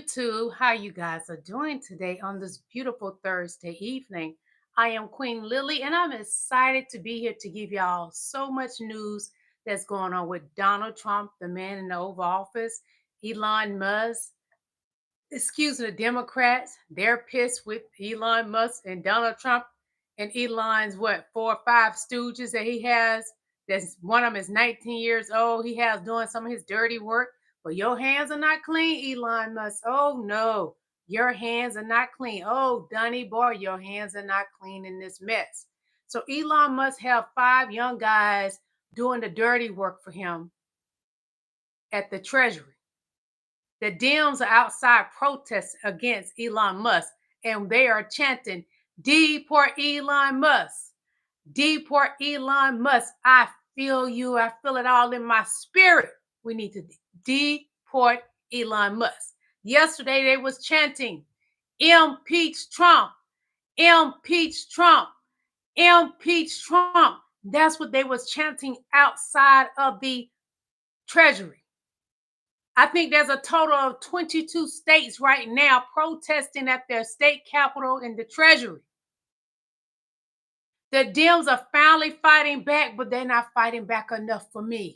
YouTube. How you guys are doing today on this beautiful Thursday evening? I am Queen Lillie, and I'm excited to be here to give y'all so much news that's going on with Donald Trump, the man in the Oval Office, Elon Musk. Excuse me, the Democrats, they're pissed with Elon Musk and Donald Trump and Elon's 4 or 5 stooges that he has. That's one of them is 19 years old. He has doing some of his dirty work. But your hands are not clean, Elon Musk. Oh no, your hands are not clean. Oh, Dunny boy, your hands are not clean in this mess. So Elon Musk have 5 young guys doing the dirty work for him at the Treasury. The Dems are outside protesting against Elon Musk, and they are chanting, "Deport Elon Musk. Deport Elon Musk. I feel you. I feel it all in my spirit. We need to deport Elon Musk." Yesterday, they was chanting, "Impeach Trump. Impeach Trump. Impeach Trump." That's what they was chanting outside of the Treasury. I think there's a total of 22 states right now protesting at their state capitol in the Treasury. The Dems are finally fighting back, but they're not fighting back enough for me.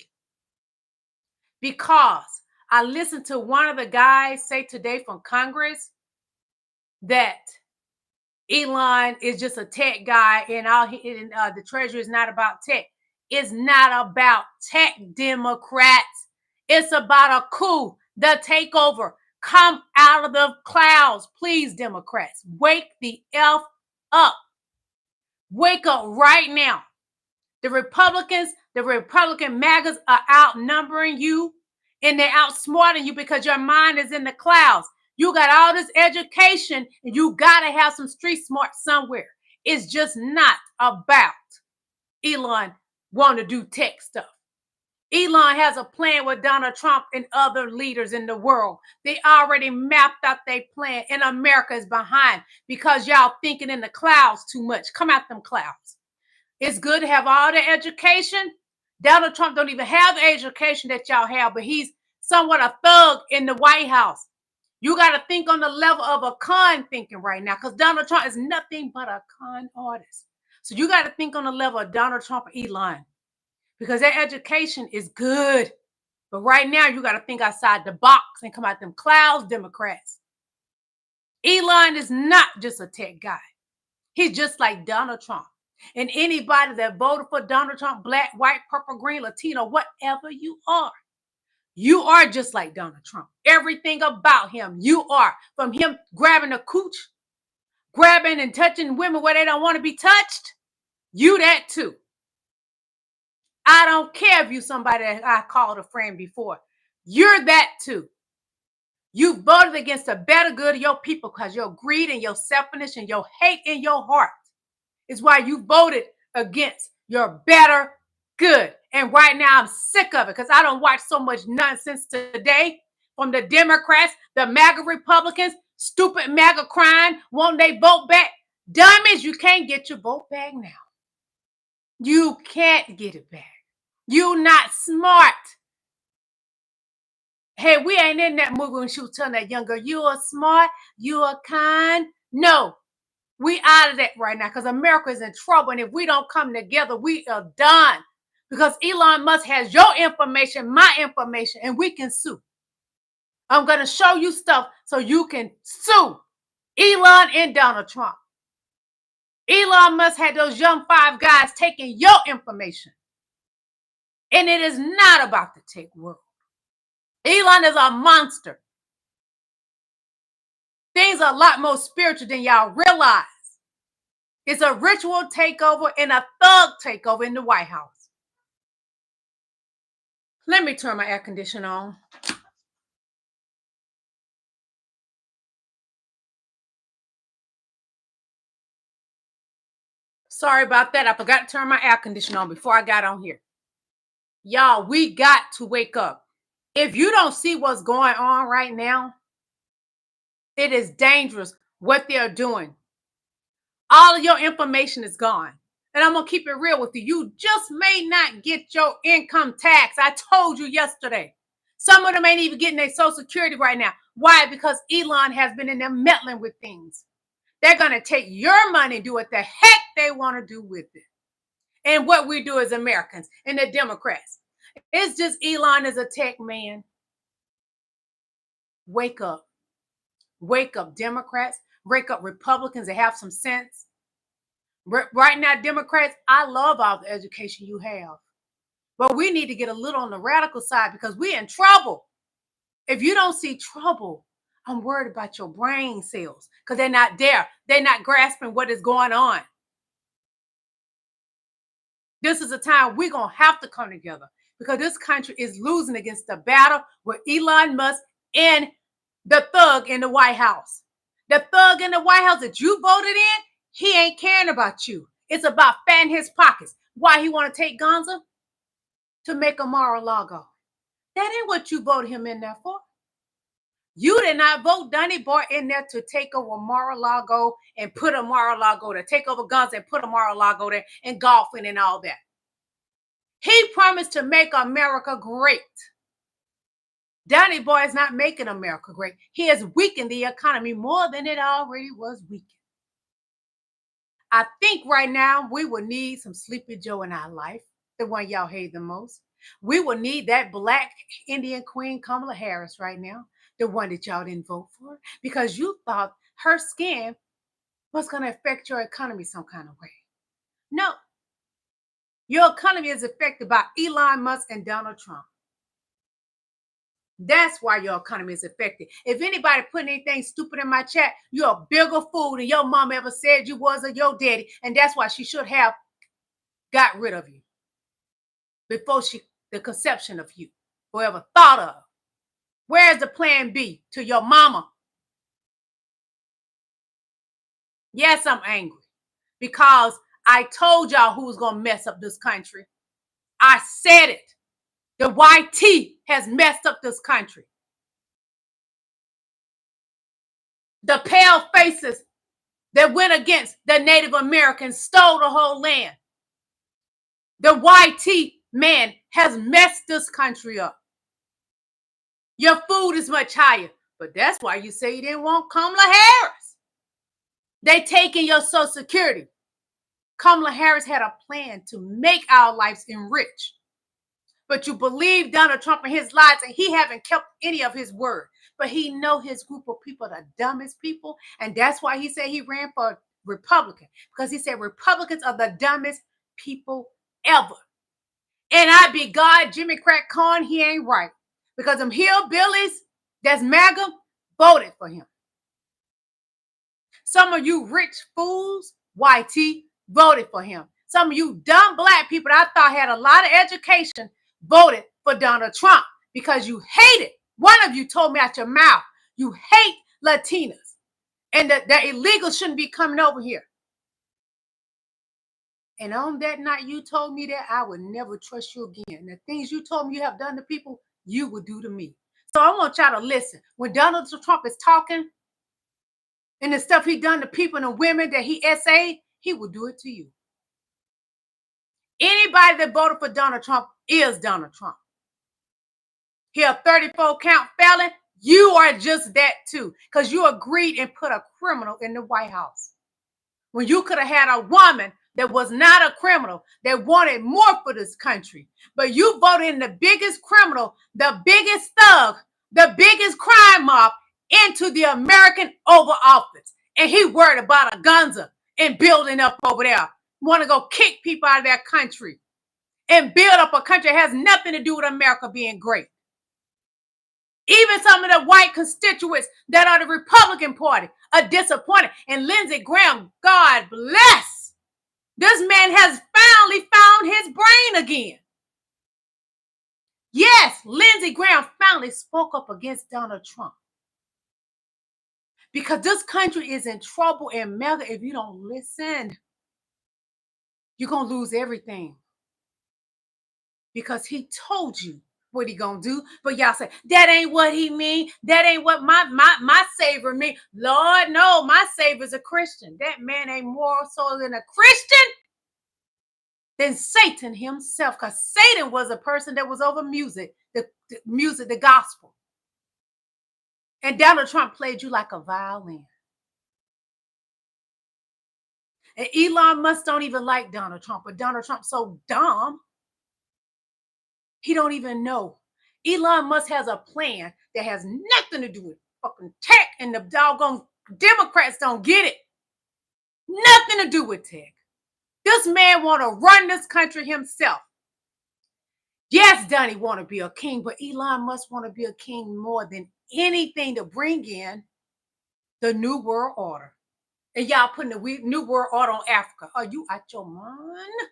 Because I listened to one of the guys say today from Congress that Elon is just a tech guy and the Treasury is not about tech. It's not about tech, Democrats. It's about a coup, the takeover. Come out of the clouds, please, Democrats. Wake the F up. Wake up right now. The Republicans, the Republican MAGAs are outnumbering you, and they're outsmarting you because your mind is in the clouds. You got all this education, and you got to have some street smart somewhere. It's just not about Elon wanting to do tech stuff. Elon has a plan with Donald Trump and other leaders in the world. They already mapped out their plan, and America is behind because y'all thinking in the clouds too much. Come out them clouds. It's good to have all the education. Donald Trump don't even have the education that y'all have, but he's somewhat a thug in the White House. You got to think on the level of a con thinking right now, because Donald Trump is nothing but a con artist. So you got to think on the level of Donald Trump and Elon, because their education is good. But right now, you got to think outside the box and come out them clouds, Democrats. Elon is not just a tech guy. He's just like Donald Trump. And anybody that voted for Donald Trump, black, white, purple, green, Latino, whatever you are just like Donald Trump. Everything about him, you are. From him grabbing a cooch, grabbing and touching women where they don't want to be touched, you that too. I don't care if you somebody that I called a friend before. You're that too. You voted against the better good of your people because your greed and your selfishness and your hate in your heart is why you voted against your better good. And right now I'm sick of it because I don't watch so much nonsense today from the Democrats, the MAGA Republicans, stupid MAGA crying, won't they vote back? Dummies, you can't get your vote back now. You can't get it back. You not smart. Hey, we ain't in that movie when she was telling that young girl, you are smart, you are kind. No, we out of that right now because America is in trouble. And if we don't come together, we are done. Because Elon Musk has your information, my information, and we can sue. I'm going to show you stuff so you can sue Elon and Donald Trump. Elon Musk had those young 5 guys taking your information. And it is not about the tech world. Elon is a monster. Things are a lot more spiritual than y'all realize. It's a ritual takeover and a thug takeover in the White House. Let me turn my air conditioner on. Sorry about that. I forgot to turn my air conditioner on before I got on here. Y'all, we got to wake up. If you don't see what's going on right now, it is dangerous what they're doing. All of your information is gone. And I'm going to keep it real with you. You just may not get your income tax. I told you yesterday. Some of them ain't even getting their Social Security right now. Why? Because Elon has been in there meddling with things. They're going to take your money and do what the heck they want to do with it. And what we do as Americans and the Democrats. It's just Elon is a tech man. Wake up. Wake up, Democrats. Wake up, Republicans that have some sense. Right now, Democrats, I love all the education you have. But we need to get a little on the radical side because we're in trouble. If you don't see trouble, I'm worried about your brain cells because they're not there. They're not grasping what is going on. This is a time we're going to have to come together because this country is losing against the battle with Elon Musk and the thug in the White House. The thug in the White House that you voted in, he ain't caring about you. It's about fatting his pockets. Why he want to take Gonza? To make a Mar-a-Lago. That ain't what you voted him in there for. You did not vote Donnie Boy in there to take over Mar-a-Lago and put a Mar-a-Lago there, take over guns and put a Mar-a-Lago there and golfing and all that. He promised to make America great. Donnie Boy is not making America great. He has weakened the economy more than it already was weakened. I think right now we will need some Sleepy Joe in our life, the one y'all hate the most. We will need that black Indian queen Kamalaharris right now, the one that y'all didn't vote for, because you thought her skin was going to affect your economy some kind of way. No. Your economy is affected by Elon Musk and Donald Trump. That's why your economy is affected. If anybody put anything stupid in my chat, you're a bigger fool than your mom ever said you was or your daddy. And that's why she should have got rid of you before the conception of you, whoever thought of. Where's the plan B to your mama? Yes, I'm angry because I told y'all who was going to mess up this country. I said it. The YT has messed up this country. The pale faces that went against the Native Americans stole the whole land. The YT man has messed this country up. Your food is much higher, but that's why you say you didn't want Kamala Harris. They taking your Social Security. Kamala Harris had a plan to make our lives enriched. But you believe Donald Trump and his lies, and he haven't kept any of his word. But he know his group of people are the dumbest people, and that's why he said he ran for Republican, because he said Republicans are the dumbest people ever. And I be God, Jimmy Crack Corn, he ain't right. Because them hillbillies that's MAGA voted for him. Some of you rich fools, YT, voted for him. Some of you dumb black people that I thought had a lot of education voted for Donald Trump because you hate it. One of you told me out your mouth, you hate Latinas and that illegals shouldn't be coming over here. And on that night you told me that, I would never trust you again. The things you told me you have done to people, you would do to me. So I want y'all to listen. When Donald Trump is talking and the stuff he done to people and the women that he essayed, he will do it to you. Anybody that voted for Donald Trump is Donald Trump. He a 34 count felon. You are just that too, because you agreed and put a criminal in the White House. When you could have had a woman that was not a criminal, that wanted more for this country. But you voted in the biggest criminal, the biggest thug, the biggest crime mob into the American Oval Office. And he worried about a gunza and building up over there. Want to go kick people out of their country and build up a country that has nothing to do with America being great. Even some of the white constituents that are the Republican Party are disappointed. And Lindsey Graham, God bless. This man has finally found his brain again. Yes, Lindsey Graham finally spoke up against Donald Trump. Because this country is in trouble and mega. If you don't listen, you're going to lose everything. Because he told you what he gonna do, but y'all say that ain't what he mean. That ain't what my savior mean. Lord, no, my savior's a Christian. That man ain't more so than a Christian than Satan himself, because Satan was a person that was over music, the gospel. And Donald Trump played you like a violin. And Elon Musk don't even like Donald Trump, but Donald Trump's so dumb, he don't even know. Elon Musk has a plan that has nothing to do with fucking tech, and the doggone Democrats don't get it. Nothing to do with tech. This man want to run this country himself. Yes, Donnie want to be a king, but Elon Musk want to be a king more than anything to bring in the New World Order. And y'all putting the New World Order on Africa. Are you out your mind?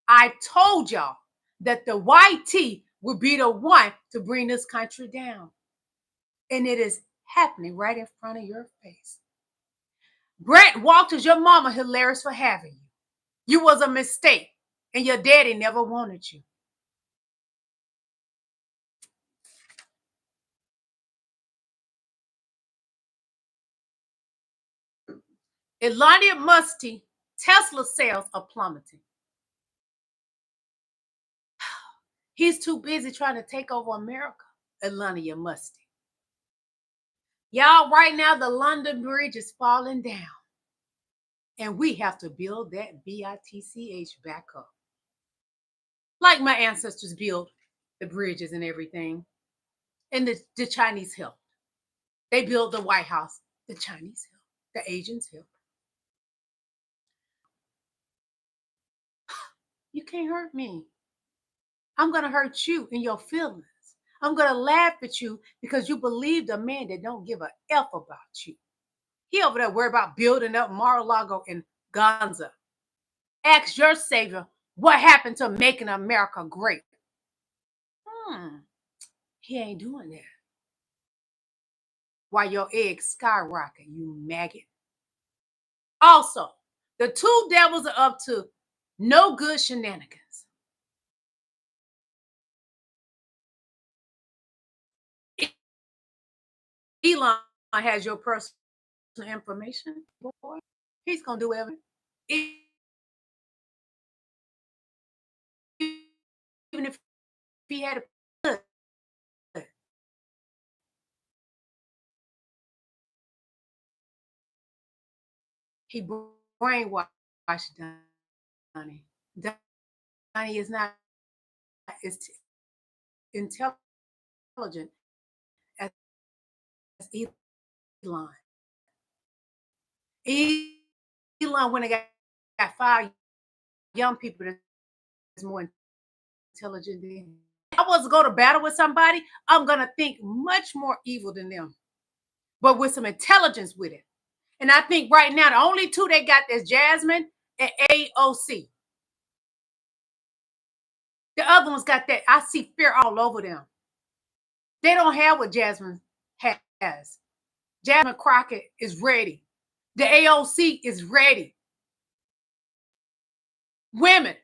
I told y'all that the YT would be the one to bring this country down. And it is happening right in front of your face. Brett Walters, your mama hilarious for having you. You was a mistake, and your daddy never wanted you. Elon Musk, Tesla sales are plummeting. He's too busy trying to take over America, Elon Musk. Y'all, right now, the London Bridge is falling down. And we have to build that BITCH back up. Like my ancestors built the bridges and everything. And the Chinese helped. They built the White House. The Chinese helped. The Asians helped. You can't hurt me. I'm going to hurt you in your feelings. I'm going to laugh at you because you believed a man that don't give a F about you. He over there worried about building up Mar-a-Lago and Gonza. Ask your savior what happened to making America great. He ain't doing that. While your eggs skyrocket, you maggot. Also, the two devils are up to no good shenanigans. Elon has your personal information, boy. He's gonna do whatever. Even if he had a he brainwashed Donnie. Donnie is not as intelligent as Elon. Elon, when they got 5 young people that's more intelligent than him. If I was to go to battle with somebody, I'm going to think much more evil than them, but with some intelligence with it. And I think right now, the only two they got is Jasmine and AOC. The other ones got that. I see fear all over them. They don't have what Jasmine has. Jasmine Crockett is ready. The AOC is ready. Women.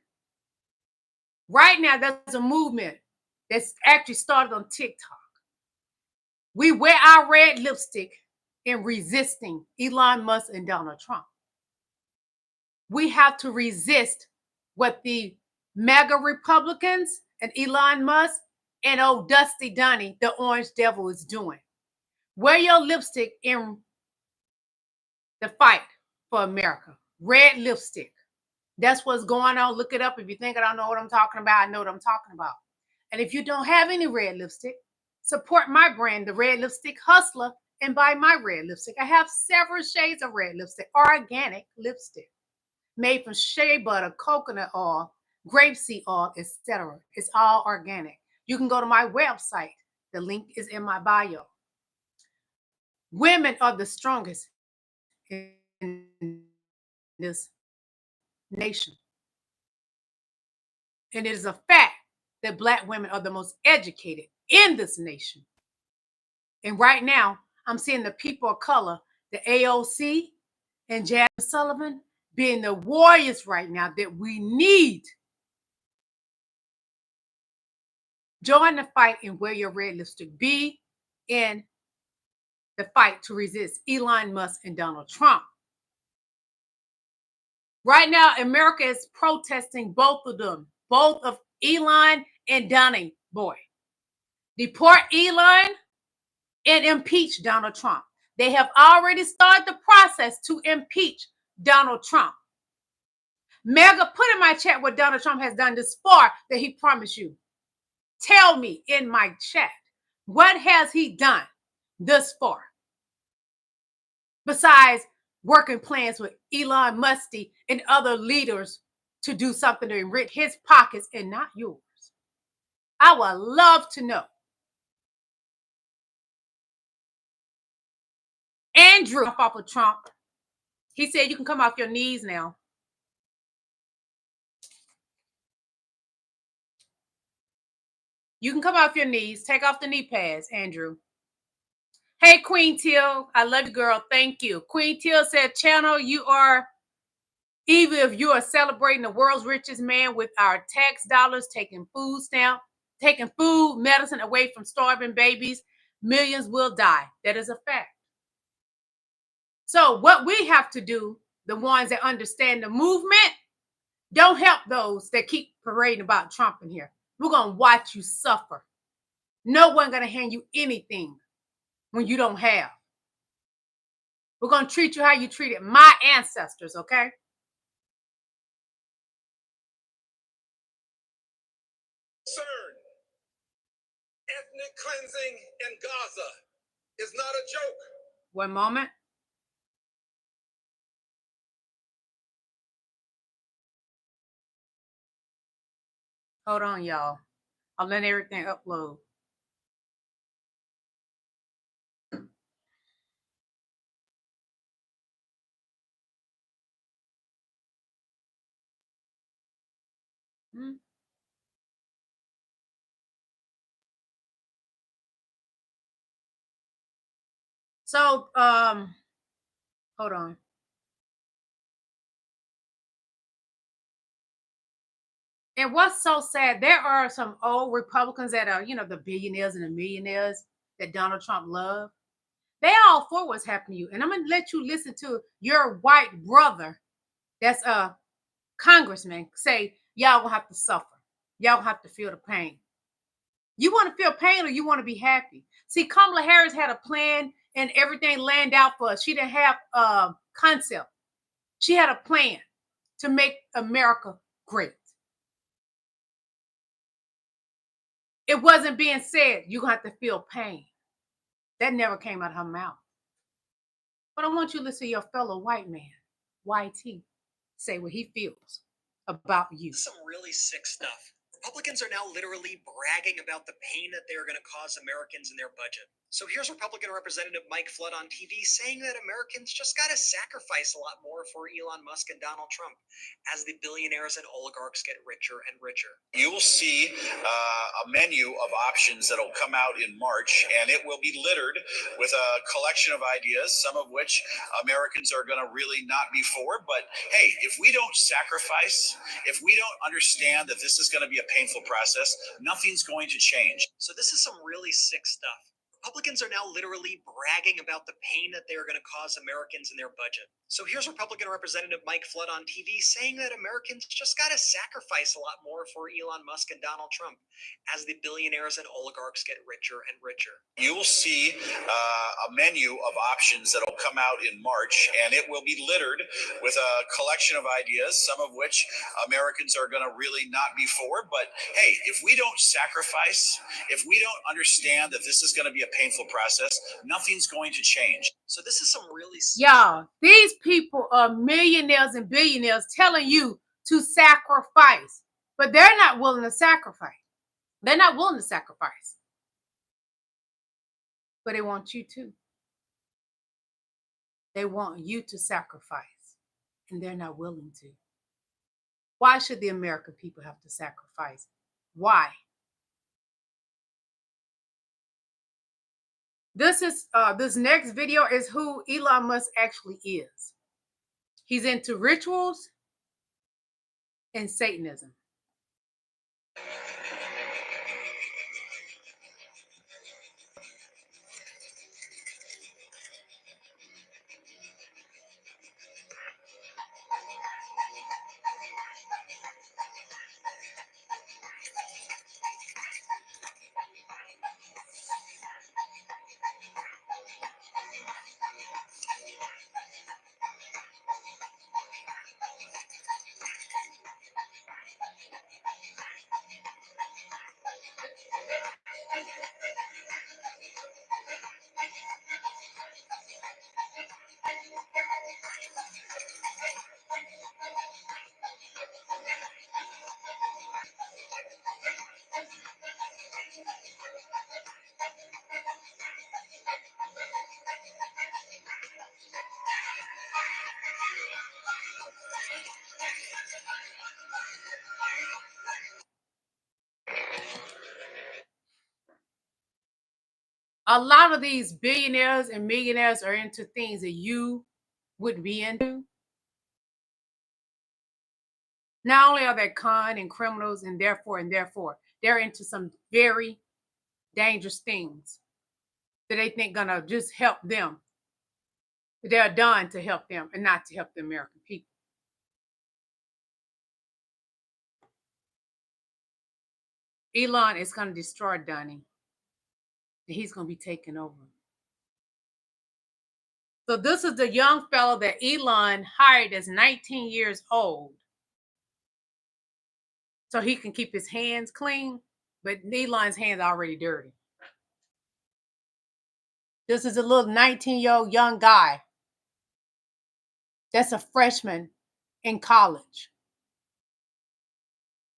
Right now, there's a movement that's actually started on TikTok. We wear our red lipstick in resisting Elon Musk and Donald Trump. We have to resist what the MAGA Republicans and Elon Musk and old Dusty Donnie, the orange devil, is doing. Wear your lipstick in the fight for America. Red lipstick. That's what's going on. Look it up. If you think I don't know what I'm talking about, I know what I'm talking about. And if you don't have any red lipstick, support my brand, the Red Lipstick Hustler, and buy my red lipstick. I have several shades of red lipstick, organic lipstick, made from shea butter, coconut oil, grapeseed oil, etc. It's all organic. You can go to my website. The link is in my bio. Women are the strongest in this nation. And it is a fact that Black women are the most educated in this nation. And right now, I'm seeing the people of color, the AOC and Jasmine Sullivan, being the warriors right now that we need. Join the fight and wear your red lipstick. Be in the fight to resist Elon Musk and Donald Trump. Right now, America is protesting both of them, both of Elon and Donnie boy. Deport Elon and impeach Donald Trump. They have already started the process to impeach Donald Trump. Mega, put in my chat what Donald Trump has done this far that he promised you. Tell me in my chat, what has he done thus far? Besides working plans with Elon Musk and other leaders to do something to enrich his pockets and not yours. I would love to know. Andrew off of Trump. He said you can come off your knees now. You can come off your knees. Take off the knee pads, Andrew. Hey, Queen Teal. I love you, girl. Thank you. Queen Teal said, Channel, you are, even if you are celebrating the world's richest man with our tax dollars, taking food stamp, taking food, medicine away from starving babies, millions will die. That is a fact. So what we have to do, the ones that understand the movement, don't help those that keep parading about Trump in here. We're going to watch you suffer. No one going to hand you anything when you don't have. We're going to treat you how you treated my ancestors, okay? CERN, ethnic cleansing in Gaza is not a joke. One moment. Hold on, y'all. I'll let everything upload. So, hold on. And what's so sad, there are some old Republicans that are, the billionaires and the millionaires that Donald Trump loved. They all for what's happening to you. And I'm going to let you listen to your white brother that's a congressman say, y'all gonna have to suffer. Y'all gonna have to feel the pain. You want to feel pain or you want to be happy? See, Kamala Harris had a plan and everything landed out for us. She didn't have a concept. She had a plan to make America great. It wasn't being said, you're going to have to feel pain. That never came out of her mouth. But I want you to listen to your fellow white man, YT, say what he feels about you. Some really sick stuff. Republicans are now literally bragging about the pain that they are going to cause Americans in their budget. So here's Republican Representative Mike Flood on TV saying that Americans just got to sacrifice a lot more for Elon Musk and Donald Trump as the billionaires and oligarchs get richer and richer. You will see a menu of options that will come out in March, and it will be littered with a collection of ideas, some of which Americans are going to really not be for. But hey, if we don't sacrifice, if we don't understand that this is going to be a painful process, nothing's going to change. So this is some really sick stuff. Republicans are now literally bragging about the pain that they are going to cause Americans in their budget. So here's Republican Representative Mike Flood on TV saying that Americans just got to sacrifice a lot more for Elon Musk and Donald Trump as the billionaires and oligarchs get richer and richer. You will see a menu of options that will come out in March, and it will be littered with a collection of ideas, some of which Americans are going to really not be for. But hey, if we don't sacrifice, if we don't understand that this is going to be a painful process, nothing's going to change. So this is some really... Y'all, these people are millionaires and billionaires telling you to sacrifice, but they're not willing to sacrifice. They're not willing to sacrifice. But they want you to. They want you to sacrifice, and they're not willing to. Why should the American people have to sacrifice? Why? This next video is who Elon Musk actually is. He's into rituals and Satanism. A lot of these billionaires and millionaires are into things that you wouldn't be into. Not only are they con and criminals and therefore, they're into some very dangerous things that they think gonna just help them. They're done to help them and not to help the American people. Elon is gonna destroy Donnie. And he's gonna be taken over. So this is the young fellow that Elon hired as 19 years old, so he can keep his hands clean, but Elon's hands are already dirty. This is a little 19-year-old young guy that's a freshman in college.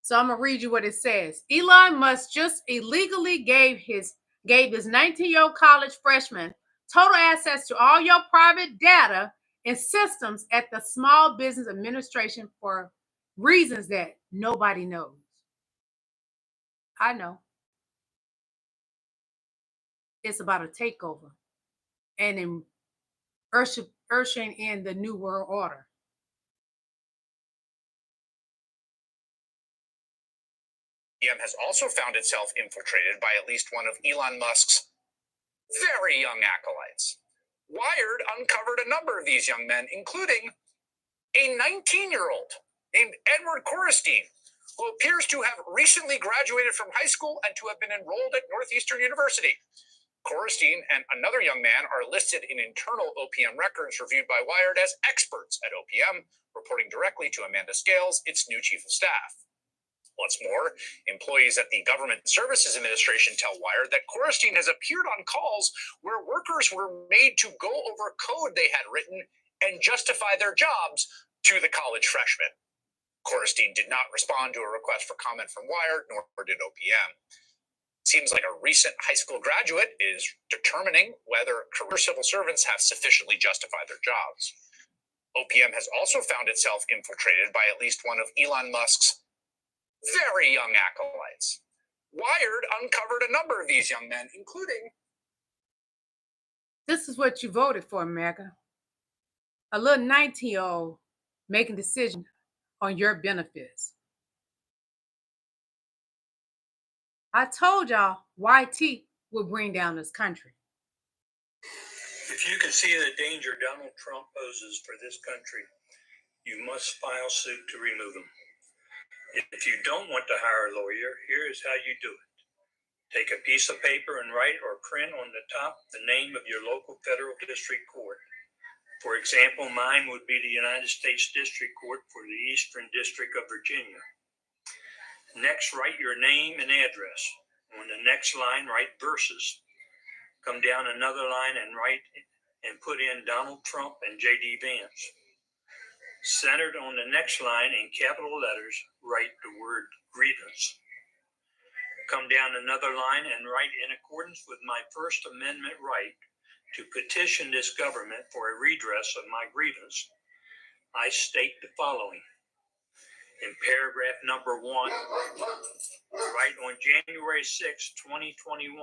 So I'm gonna read you what it says. Elon Musk just illegally gave his 19-year-old college freshman total access to all your private data and systems at the Small Business Administration for reasons that nobody knows. I know. It's about a takeover and in ushering in the New World Order. Has also found itself infiltrated by at least one of Elon Musk's very young acolytes. Wired uncovered a number of these young men, including a 19-year-old named Edward Korestein, who appears to have recently graduated from high school and to have been enrolled at Northeastern University. Korestein and another young man are listed in internal OPM records reviewed by Wired as experts at OPM, reporting directly to Amanda Scales, its new chief of staff. Once more, employees at the Government Services Administration tell Wired that Korestein has appeared on calls where workers were made to go over code they had written and justify their jobs to the college freshmen. Korestein did not respond to a request for comment from Wired, nor did OPM. Seems like a recent high school graduate is determining whether career civil servants have sufficiently justified their jobs. OPM has also found itself infiltrated by at least one of Elon Musk's very young acolytes. Wired uncovered a number of these young men, including... This is what you voted for, America. A little 19-year-old making decisions on your benefits. I told y'all YT will bring down this country. If you can see the danger Donald Trump poses for this country, you must file suit to remove him. If you don't want to hire a lawyer, here is how you do it. Take a piece of paper and write or print on the top the name of your local federal district court. For example, mine would be the United States District Court for the Eastern District of Virginia. Next, write your name and address. On the next line, write versus. Come down another line and write and put in Donald Trump and jdvance. Centered on the next line in capital letters, write the word grievance. Come down another line and write, in accordance with my First Amendment right to petition this government for a redress of my grievance, I state the following. In paragraph number 1, write on January 6, 2021,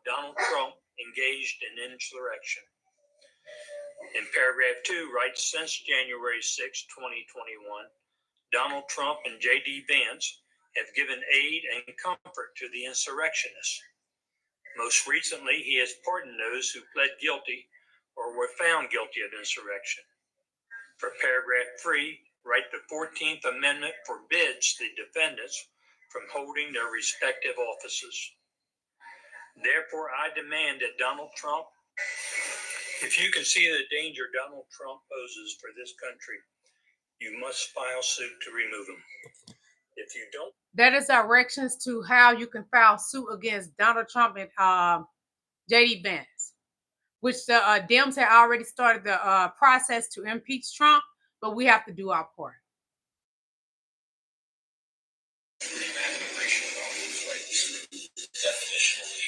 Donald Trump engaged in insurrection. In paragraph 2, write since January 6, 2021, Donald Trump and jdvance have given aid and comfort to the insurrectionists. Most recently, he has pardoned those who pled guilty or were found guilty of insurrection. For paragraph 3, write the 14th Amendment forbids the defendants from holding their respective offices. Therefore, I demand that Donald Trump... If you can see the danger Donald Trump poses for this country, you must file suit to remove him. If you don't... That is directions to how you can file suit against Donald Trump and jdvance, which the Dems had already started the process to impeach Trump, but we have to do our part. Definitionally,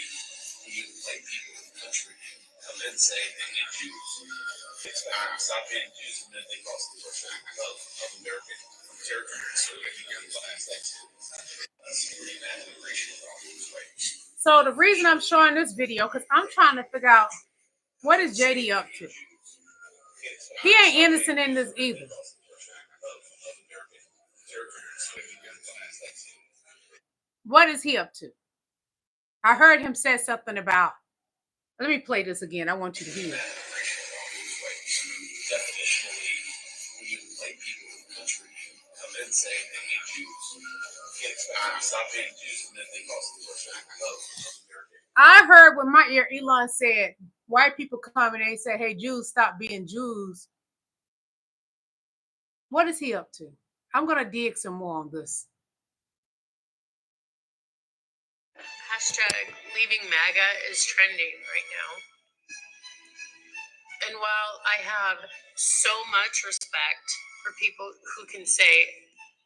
we like people in the country come in and say they need Jews. Stop hating Jews, and then they cross the threshold of American territory. So we can get these things. That's pretty bad immigration problems, right? So the reason I'm showing this video, because I'm trying to figure out what is JD up to. He ain't innocent in this either. What is he up to? I heard him say something about, let me play this again. I want you to hear. Definitionally, when you invite people to the country come in saying they hate Jews, you can't expect them to stop hating Jews and then they cause the worship of America. I heard with my ear, Elon said, white people come and they say, hey, Jews, stop being Jews. What is he up to? I'm going to dig some more on this. Hashtag leaving MAGA is trending right now. And while I have so much respect for people who can say,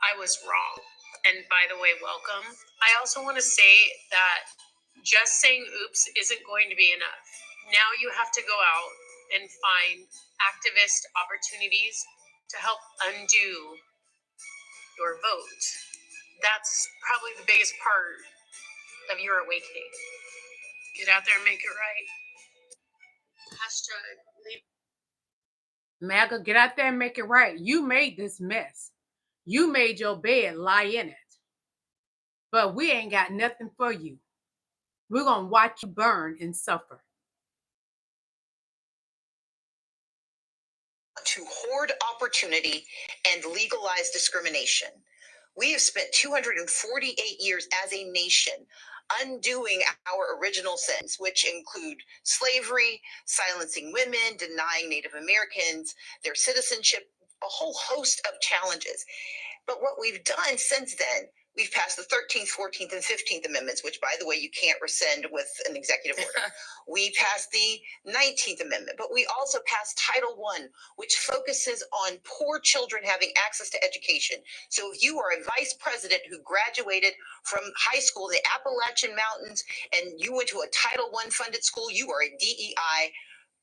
I was wrong, and by the way, welcome, I also want to say that just saying oops isn't going to be enough. Now you have to go out and find activist opportunities to help undo your vote. That's probably the biggest part of your awakening. Get out there and make it right. Hashtag leave. MAGA, get out there and make it right. You made this mess. You made your bed, lie in it. But we ain't got nothing for you. We're going to watch you burn and suffer. To hoard opportunity and legalize discrimination. We have spent 248 years as a nation undoing our original sins, which include slavery, silencing women, denying Native Americans their citizenship, a whole host of challenges. But what we've done since then, we've passed the 13th, 14th, and 15th Amendments, which, by the way, you can't rescind with an executive order. We passed the 19th Amendment, but we also passed Title I, which focuses on poor children having access to education. So if you are a vice president who graduated from high school in the Appalachian Mountains and you went to a Title I funded school, you are a DEI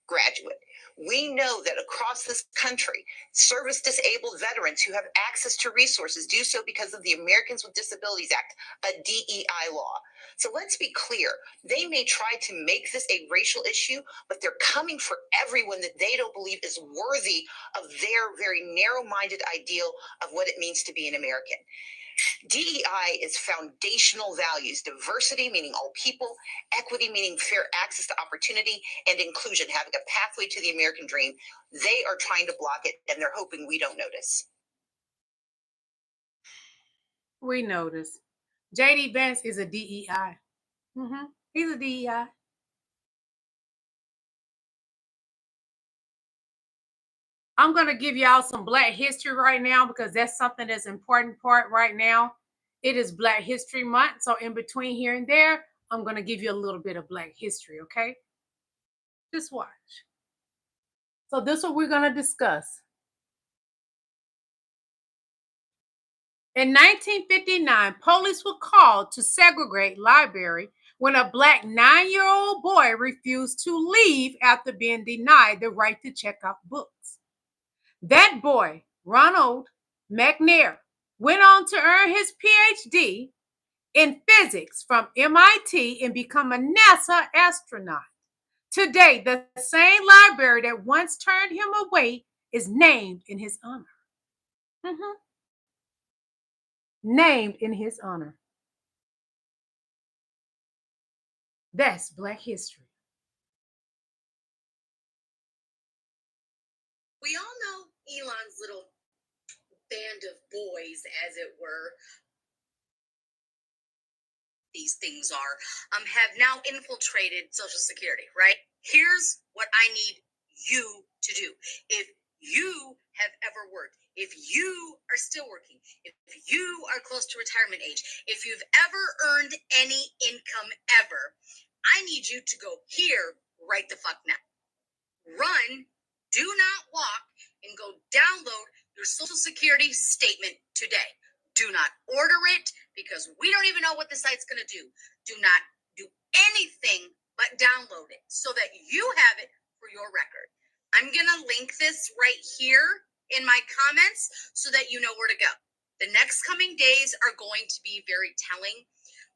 graduate. We know that across this country, service disabled veterans who have access to resources do so because of the Americans with Disabilities Act, a DEI law. So let's be clear. They may try to make this a racial issue, but they're coming for everyone that they don't believe is worthy of their very narrow-minded ideal of what it means to be an American. DEI is foundational values: diversity, meaning all people; equity, meaning fair access to opportunity; and inclusion, having a pathway to the American dream. They are trying to block it, and they're hoping we don't notice. We notice. jdvance is a DEI. He's a DEI. I'm going to give y'all some Black history right now because that's something that's important part right now. It is Black History Month. So in between here and there, I'm going to give you a little bit of Black history, okay? Just watch. So this is what we're going to discuss. In 1959, police were called to segregate library when a Black 9-year-old boy refused to leave after being denied the right to check out books. That boy, Ronald McNair, went on to earn his PhD in physics from MIT and become a NASA astronaut. Today, the same library that once turned him away is named in his honor. Named in his honor. That's Black history. We all know Elon's little band of boys, as it were, these things are, have now infiltrated Social Security, right? Here's what I need you to do. If you have ever worked, if you are still working, if you are close to retirement age, if you've ever earned any income ever, I need you to go here right the fuck now. Run, do not walk, and go download your Social Security statement today. Do not order it because we don't even know what the site's going to do. Do not do anything but download it so that you have it for your record. I'm going to link this right here in my comments so that you know where to go. The next coming days are going to be very telling,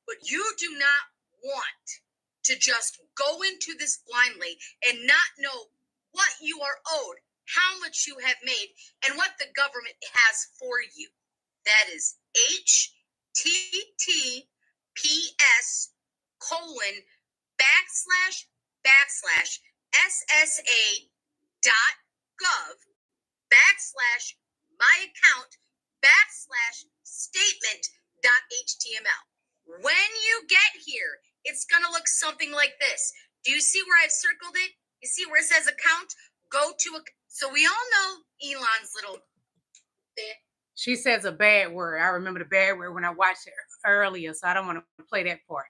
but you do not want to just go into this blindly and not know what you are owed, how much you have made, and what the government has for you. That is https://ssa.gov/my account/statement.html. When you get here, it's going to look something like this. Do you see where I've circled it? You see where it says account? Go to a. So we all know Elon's little bit. She says a bad word. I remember the bad word when I watched it earlier, so I don't want to play that part.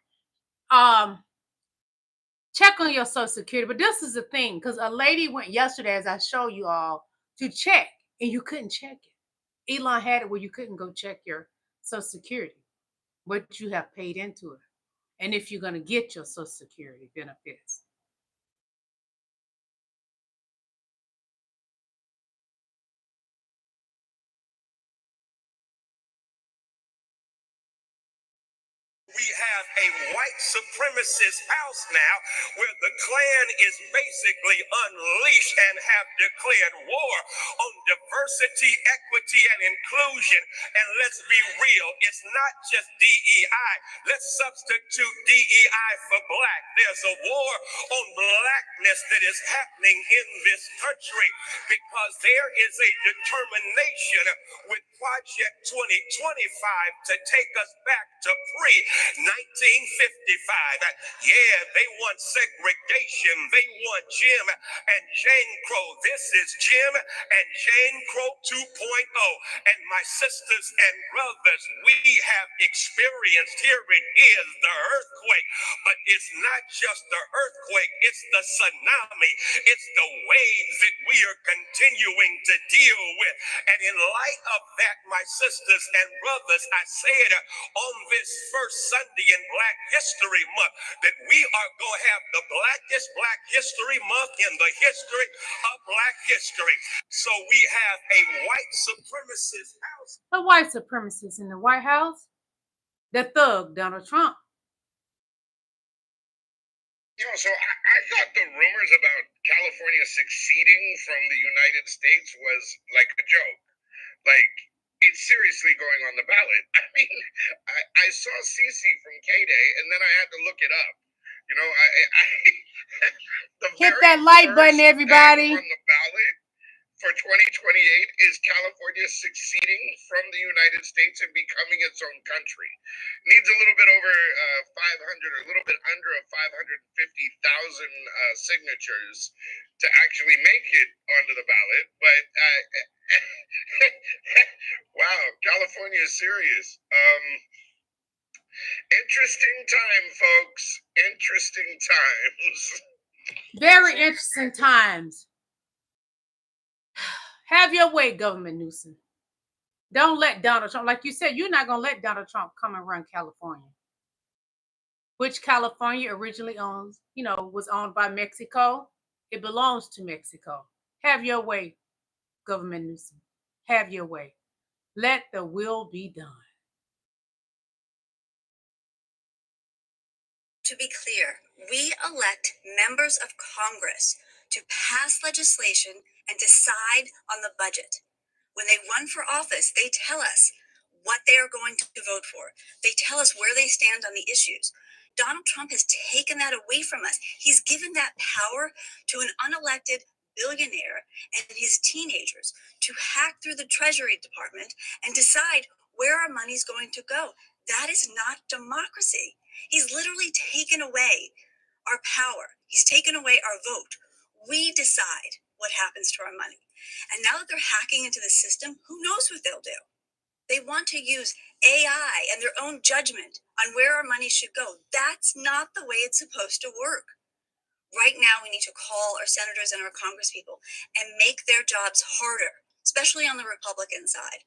Check on your Social Security. But this is the thing, because a lady went yesterday, as I showed you all, to check, and you couldn't check it. Elon had it where you couldn't go check your Social Security, what you have paid into it, and if you're going to get your Social Security benefits. We have a white supremacist house now where the Klan is basically unleashed and have declared war on diversity, equity, and inclusion. And let's be real, it's not just DEI. Let's substitute DEI for black. There's a war on blackness that is happening in this country because there is a determination with Project 2025 to take us back to pre-1955. Yeah, they want segregation. They want Jim and Jane Crow. This is Jim and Jane Crow 2.0. And my sisters and brothers, we have experienced, here it is, the earthquake. But it's not just the earthquake, it's the tsunami. It's the waves that we are continuing to deal with. And in light of that, my sisters and brothers, I said on this first Sunday in Black History Month that we are going to have the blackest Black History Month in the history of Black history. So we have a white supremacist house. A white supremacist in the White House? The thug, Donald Trump. You know, so I thought the rumors about California succeeding from the United States was like a joke. Like, it's seriously going on the ballot. I mean, I saw Cece from K-Day, and then I had to look it up. You know, hit that like button, everybody. On the ballot for 2028 is California succeeding from the United States and becoming its own country. Needs a little bit over 500, a little bit under 550,000 signatures to actually make it onto the ballot. But wow, California is serious. Interesting time, folks. Interesting times. Very interesting times. Have your way, Government Newsom. Don't let Donald Trump, like you said, you're not going to let Donald Trump come and run California. Which California originally owns, you know, was owned by Mexico. It belongs to Mexico. Have your way, Government Newsom. Have your way. Let the will be done. To be clear, we elect members of Congress to pass legislation and decide on the budget. When they run for office, they tell us what they are going to vote for. They tell us where they stand on the issues. Donald Trump has taken that away from us. He's given that power to an unelected billionaire and his teenagers to hack through the Treasury Department and decide where our money's going to go. That is not democracy. He's literally taken away our power. He's taken away our vote. We decide what happens to our money. And now that they're hacking into the system, who knows what they'll do? They want to use AI and their own judgment on where our money should go. That's not the way it's supposed to work. Right now, we need to call our senators and our congresspeople and make their jobs harder, especially on the Republican side.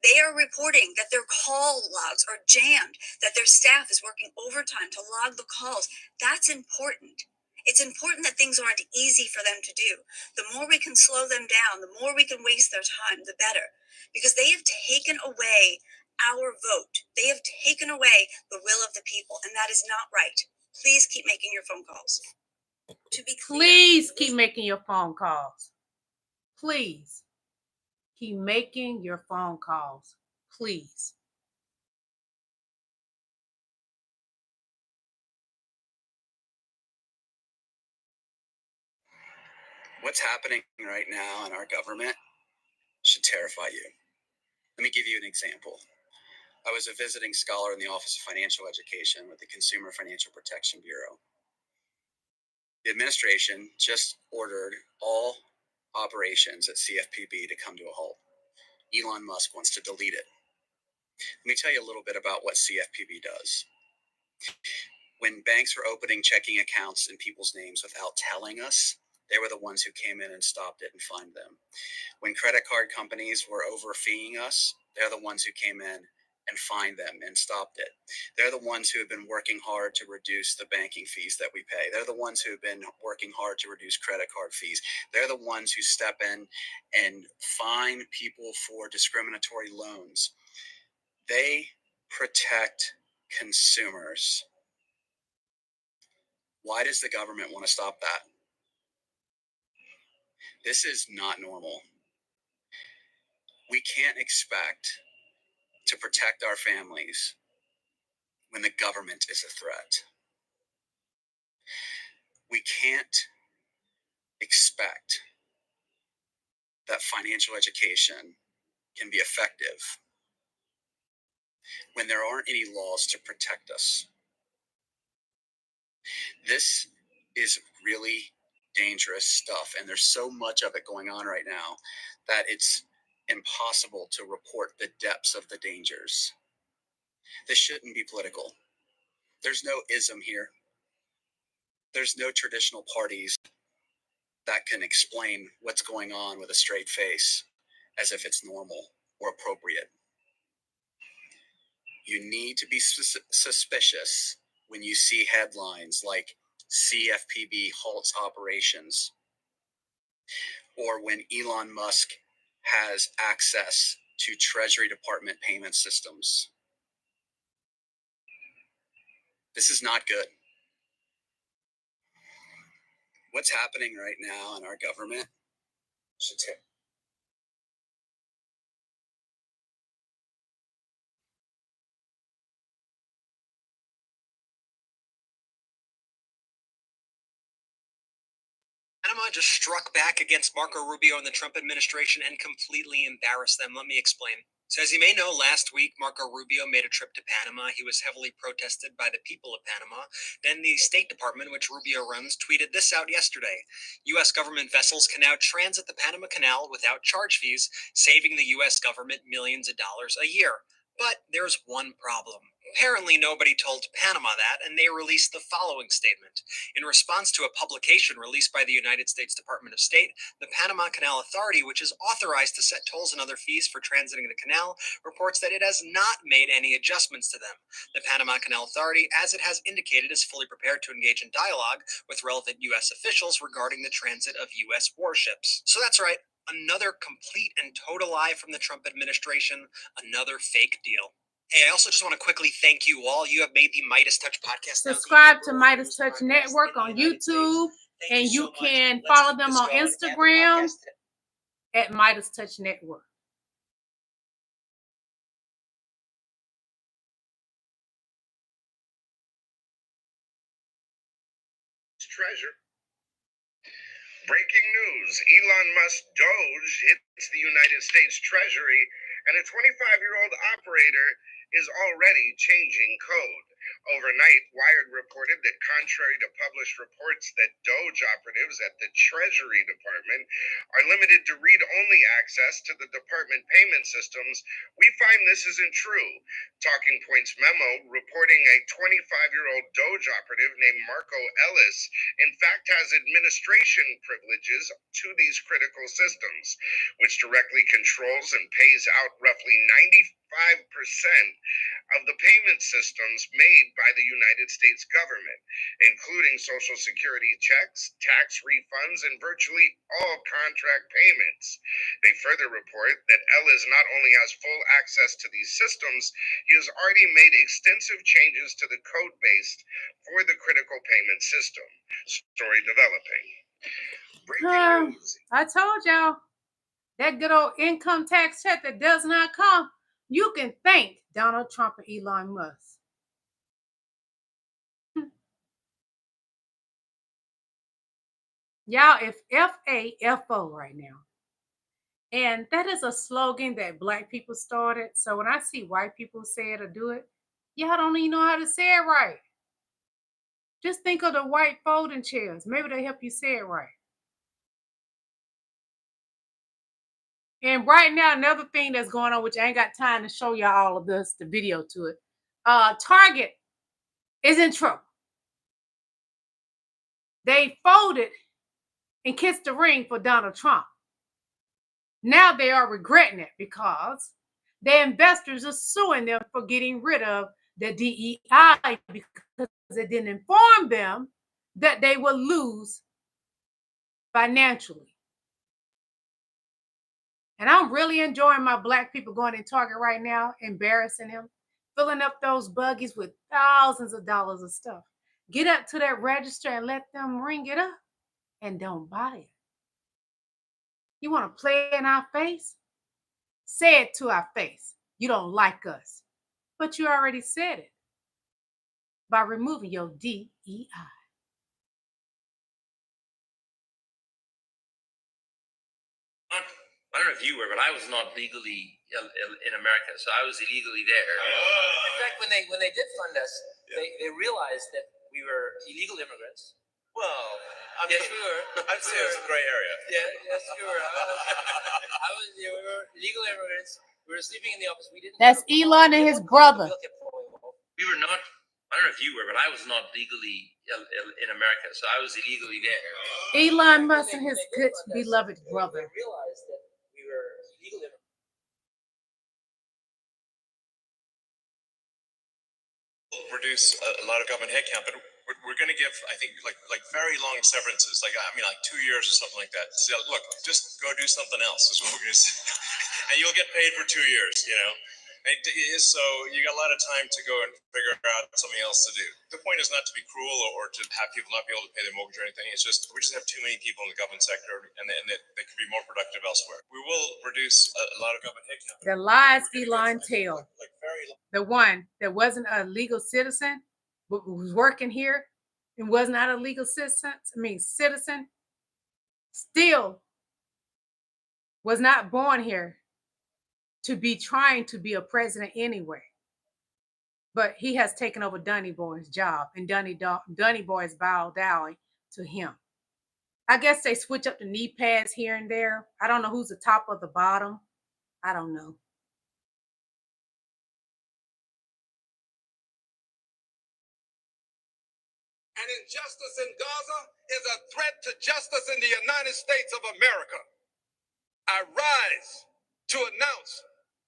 They are reporting that their call logs are jammed, that their staff is working overtime to log the calls. That's important. It's important that things aren't easy for them to do. The more we can slow them down, the more we can waste their time, the better. Because they have taken away our vote. They have taken away the will of the people, and that is not right. Please keep making your phone calls. To be clear, please keep making your phone calls. Please keep making your phone calls. Please. What's happening right now in our government should terrify you. Let me give you an example. I was a visiting scholar in the Office of Financial Education with the Consumer Financial Protection Bureau. The administration just ordered all operations at CFPB to come to a halt. Elon Musk wants to delete it. Let me tell you a little bit about what CFPB does. When banks were opening checking accounts in people's names without telling us, they were the ones who came in and stopped it and fined them. When credit card companies were overfeeing us, they're the ones who came in and fined them and stopped it. They're the ones who have been working hard to reduce the banking fees that we pay. They're the ones who have been working hard to reduce credit card fees. They're the ones who step in and fine people for discriminatory loans. They protect consumers. Why does the government want to stop that? This is not normal. We can't expect to protect our families when the government is a threat. We can't expect that financial education can be effective when there aren't any laws to protect us. This is really dangerous stuff, and there's so much of it going on right now that it's impossible to report the depths of the dangers. This shouldn't be political. There's no ism here. There's no traditional parties that can explain what's going on with a straight face as if it's normal or appropriate. You need to be suspicious when you see headlines like CFPB halts operations, or when Elon Musk has access to Treasury Department payment systems. This is not good. What's happening right now in our government should take. Panama just struck back against Marco Rubio and the Trump administration and completely embarrassed them. Let me explain. So as you may know, last week, Marco Rubio made a trip to Panama. He was heavily protested by the people of Panama. Then the State Department, which Rubio runs, tweeted this out yesterday. U.S. government vessels can now transit the Panama Canal without charge fees, saving the U.S. government millions of dollars a year. But there's one problem. Apparently nobody told Panama that, and they released the following statement. In response to a publication released by the United States Department of State, the Panama Canal Authority, which is authorized to set tolls and other fees for transiting the canal, reports that it has not made any adjustments to them. The Panama Canal Authority, as it has indicated, is fully prepared to engage in dialogue with relevant U.S. officials regarding the transit of U.S. warships. So that's right. Another complete and total lie from the Trump administration, another fake deal. Hey, I also just want to quickly thank you all. You have made the Midas Touch podcast. Subscribe to Midas Touch Network on YouTube, and you can follow them on Instagram at Midas Touch Network. Treasure. Breaking news, Elon Musk Doge hits the United States Treasury, and a 25-year-old operator is already changing code. Overnight, Wired reported that contrary to published reports that Doge operatives at the Treasury Department are limited to read-only access to the department payment systems, we find this isn't true. Talking Points memo reporting a 25-year-old Doge operative named Marco Ellis in fact has administration privileges to these critical systems, which directly controls and pays out roughly 95% of the payment systems made by the United States government, including Social Security checks, tax refunds, and virtually all contract payments. They further report that Ellis not only has full access to these systems, he has already made extensive changes to the code base for the critical payment system. Story developing. Breaking news. I told y'all, that good old income tax check that does not come, you can thank Donald Trump and Elon Musk. Y'all, if FAFO right now. And that is a slogan that Black people started. So when I see white people say it or do it, y'all don't even know how to say it right. Just think of the white folding chairs. Maybe they help you say it right. And right now, another thing that's going on, which I ain't got time to show y'all all of this, the video to it. Target is in trouble. They folded and kissed the ring for Donald Trump. Now they are regretting it because their investors are suing them for getting rid of the DEI because they didn't inform them that they will lose financially. And I'm really enjoying my Black people going in Target right now, embarrassing them, filling up those buggies with thousands of dollars of stuff. Get up to that register and let them ring it up and don't buy it. You want to play in our face? Say it to our face. You don't like us. But you already said it by removing your DEI. I don't know if you were, but I was not legally in America, so I was illegally there. In fact, when they did fund us, they realized that we were illegal immigrants. Well, yes, we were. I'd say it's a gray area. Yeah, yes, we were. We were illegal immigrants. We were sleeping in the office. We didn't. That's Elon and his brother. We were not. I don't know if you were, but I was not legally in America, so I was illegally there. Elon Musk and his good beloved brother. They realized that we were illegal immigrants. Reduce a lot of government headcount, but we're going to give, I think, like very long severances, like 2 years or something like that. So look, just go do something else is what we're going to say, and you'll get paid for 2 years. So you got a lot of time to go and figure out something else to do. The point is not to be cruel or to have people not be able to pay their mortgage or anything. It's just we just have too many people in the government sector, and they could be more productive elsewhere. We will reduce a lot of government headcount. The lies Elon tell. The one that wasn't a legal citizen, but was working here and was not a legal citizen, still was not born here to be trying to be a president anyway. But he has taken over Dunny Boy's job, and Dunny Boy's bowed down to him. I guess they switch up the knee pads here and there. I don't know who's the top or the bottom. I don't know. And injustice in Gaza is a threat to justice in the United States of America. I rise to announce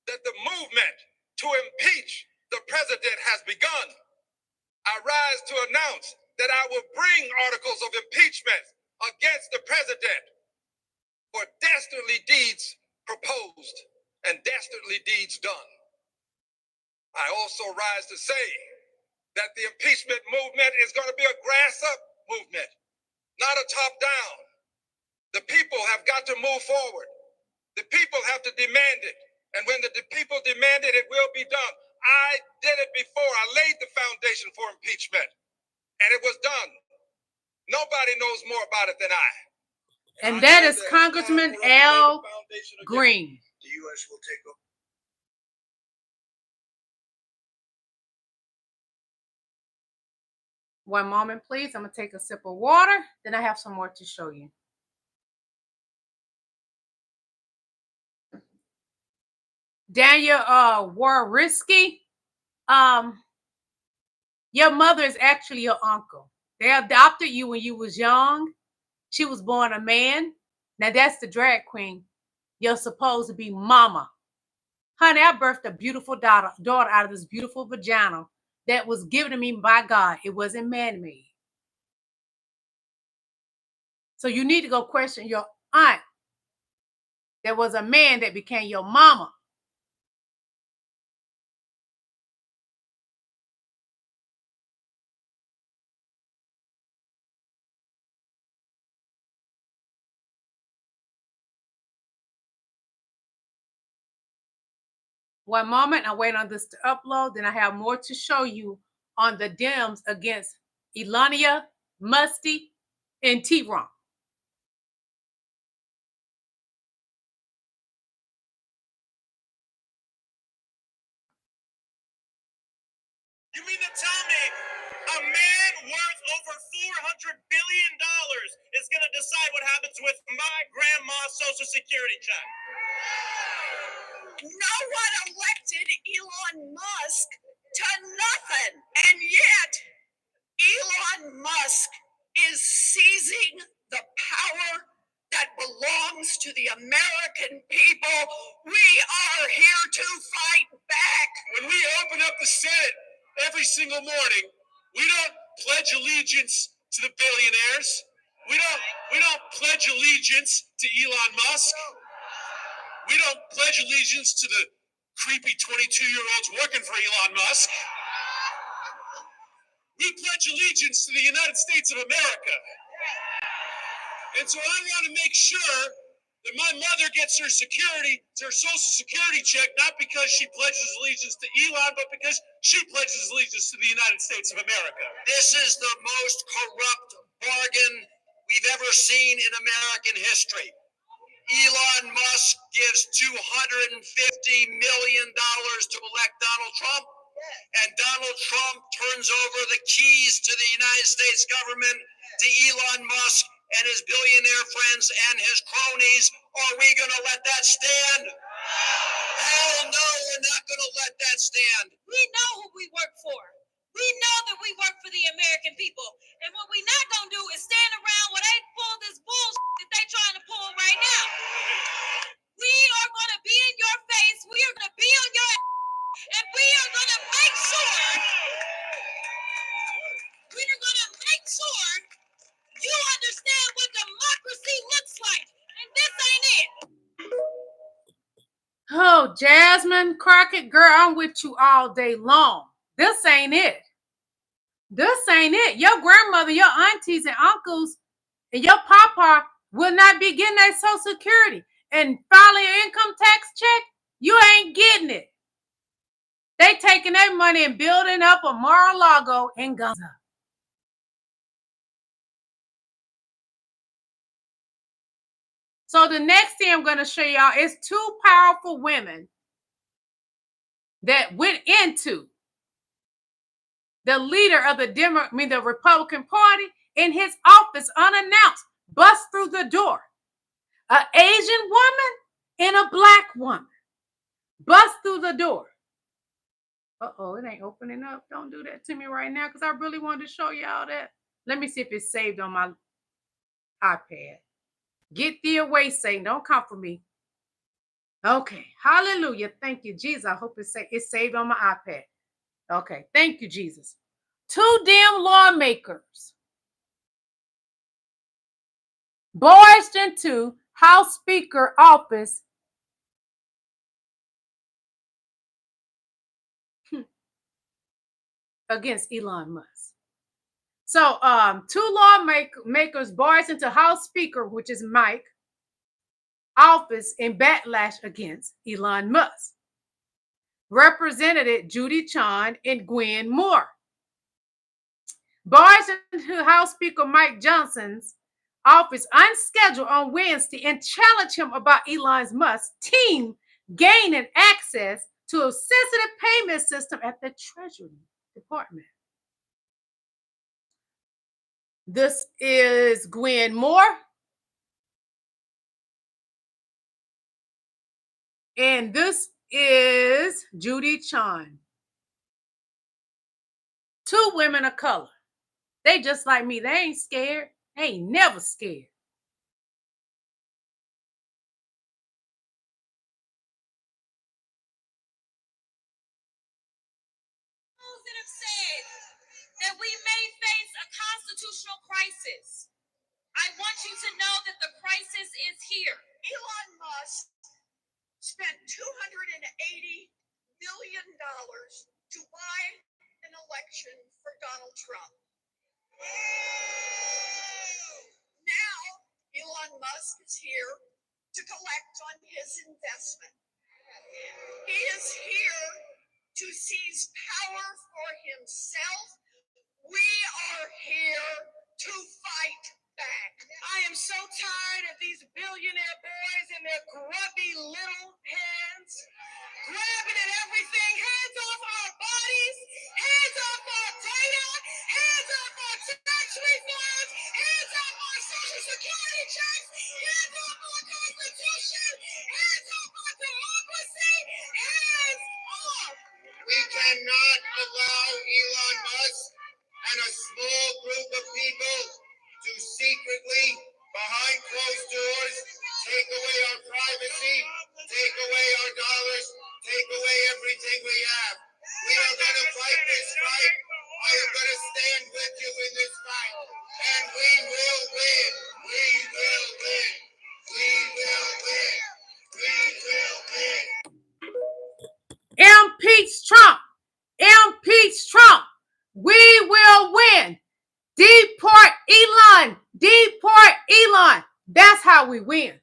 that the movement to impeach the president has begun. I rise to announce that I will bring articles of impeachment against the president for dastardly deeds proposed and dastardly deeds done. I also rise to say that the impeachment movement is going to be a grass-up movement, not a top-down. The people have got to move forward. The people have to demand it. And when the people demand it, it will be done. I did it before. I laid the foundation for impeachment, and it was done. Nobody knows more about it than I. And that is Congressman Al Green. The U.S. will take over. One moment, please. I'm going to take a sip of water. Then I have some more to show you. Daniel Warrisky, your mother is actually your uncle. They adopted you when you was young. She was born a man. Now that's the drag queen. You're supposed to be mama. Honey, I birthed a beautiful daughter out of this beautiful vagina that was given to me by God. It wasn't man-made. So you need to go question your aunt. There was a man that became your mama. One moment, I wait on this to upload, then I have more to show you on the Dems against Elon Musk and T-Ron. You mean to tell me a man worth over $400 billion is going to decide what happens with my grandma's Social Security check? No one elected Elon Musk to nothing. And yet, Elon Musk is seizing the power that belongs to the American people. We are here to fight back. When we open up the Senate every single morning, we don't pledge allegiance to the billionaires. We don't pledge allegiance to Elon Musk. We don't pledge allegiance to the creepy 22-year-olds working for Elon Musk. We pledge allegiance to the United States of America. And so I want to make sure that my mother gets her Social Security check, not because she pledges allegiance to Elon, but because she pledges allegiance to the United States of America. This is the most corrupt bargain we've ever seen in American history. Elon Musk gives $250 million to elect Donald Trump, and Donald Trump turns over the keys to the United States government to Elon Musk and his billionaire friends and his cronies. Are we going to let that stand? Hell no, we're not going to let that stand. We know who we work for. We know that we work for the American people. And what we're not going to do is stand around while they pull this bullshit that they're trying to pull right now. We are going to be in your face. We are going to be on your ass. And we are going to make sure you understand what democracy looks like. And this ain't it. Oh, Jasmine Crockett, girl, I'm with you all day long. This ain't it. This ain't it. Your grandmother, your aunties and uncles, and your papa will not be getting that Social Security. And filing your income tax check, you ain't getting it. They taking that money and building up a Mar-a-Lago in Gaza. So the next thing I'm going to show y'all is two powerful women that went into the leader of the Republican Party in his office unannounced, bust through the door. An Asian woman and a black woman bust through the door. Uh-oh, it ain't opening up. Don't do that to me right now because I really wanted to show y'all that. Let me see if it's saved on my iPad. Get thee away, Satan. Don't come for me. Okay. Hallelujah. Thank you, Jesus. I hope it's saved on my iPad. Okay. Thank you, Jesus. Two damn lawmakers barged into House Speaker office against Elon Musk. So two lawmakers barged into House Speaker, which is Mike, office in backlash against Elon Musk. Representative Judy Chon and Gwen Moore barged into House Speaker Mike Johnson's office unscheduled on Wednesday and challenged him about Elon Musk's team gaining access to a sensitive payment system at the Treasury Department. This is Gwen Moore. And this is Judy Chon. Two women of color. They just like me. They ain't scared. They ain't never scared. crisis. I want you to know that the crisis is here. Elon Musk spent $280 million to buy an election for Donald Trump. Now, Elon Musk is here to collect on his investment. He is here to seize power for himself. We are here to fight back. I am so tired of these billionaire boys and their grubby little hands grabbing at everything. Hands off our bodies, hands off our data, hands off our tax refunds, hands off our social security checks, hands off our constitution, hands off our democracy, hands off. We cannot allow Elon Musk and a small group of people to secretly, behind closed doors, take away our privacy, take away our dollars, take away everything we have. We are going to fight this fight. I am going to stand with you in this fight. And we will win. We will win. We will win. We will win. Impeach Trump. Impeach Trump. We will win. Deport Elon. Deport Elon. That's how we win.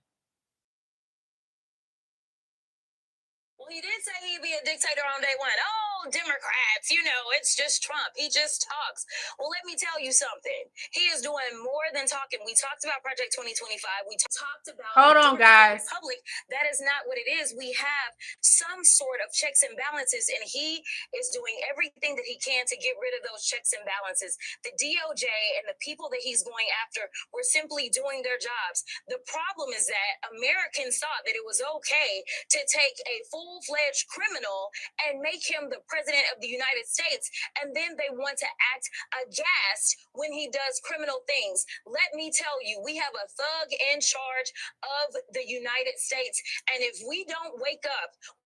Well, he did say he'd be a dictator on day one. Oh, Democrats, you know, it's just Trump. He just talks. Well, let me tell you something. He is doing more than talking. We talked about Project 2025. We talked about... Hold on, guys. Republic. That is not what it is. We have some sort of checks and balances, and he is doing everything that he can to get rid of those checks and balances. The DOJ and the people that he's going after were simply doing their jobs. The problem is that Americans thought that it was okay to take a full-fledged criminal and make him the president of the United States, and then they want to act aghast when he does criminal things. Let me tell you, we have a thug in charge of the United States, and if we don't wake up,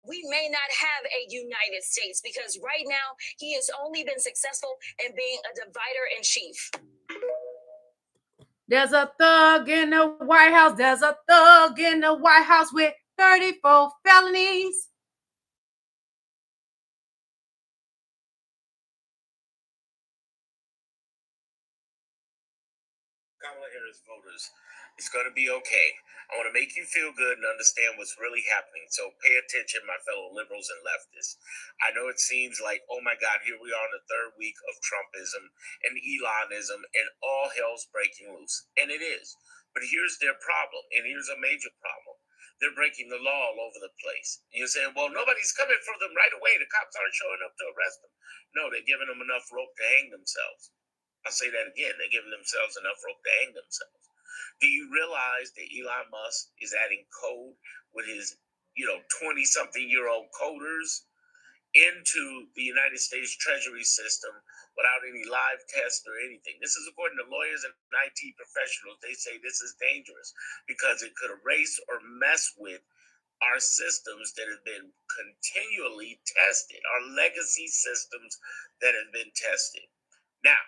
we may not have a United States, because right now he has only been successful in being a divider in chief. There's a thug in the White House. There's a thug in the White House with 34 felonies. Kamalaharris voters, it's going to be okay. I want to make you feel good and understand what's really happening. So pay attention, my fellow liberals and leftists. I know it seems like, oh my God, here we are in the third week of Trumpism and Elonism, and all hell's breaking loose. And it is. But here's their problem, and here's a major problem. They're breaking the law all over the place. And you're saying, well, nobody's coming for them right away. The cops aren't showing up to arrest them. No, they're giving them enough rope to hang themselves. I'll say that again. They're giving themselves enough rope to hang themselves. Do you realize that Elon Musk is adding code with his, 20-something-year-old coders into the United States Treasury system without any live tests or anything? This is according to lawyers and IT professionals. They say this is dangerous because it could erase or mess with our systems that have been continually tested, our legacy systems that have been tested. Now,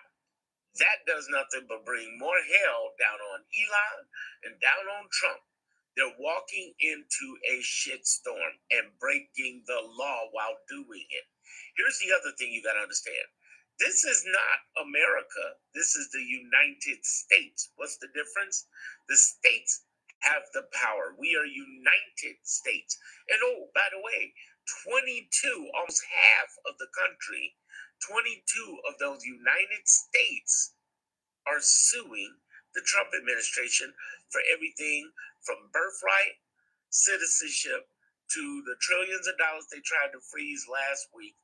that does nothing but bring more hell down on Elon and down on Trump. They're walking into a shitstorm and breaking the law while doing it. Here's the other thing you got to understand. This is not America. This is the United States. What's the difference? The states have the power. We are United States. And oh, by the way, 22, almost half of the country, 22 of those United States are suing the Trump administration for everything from birthright, citizenship, to the trillions of dollars they tried to freeze last week,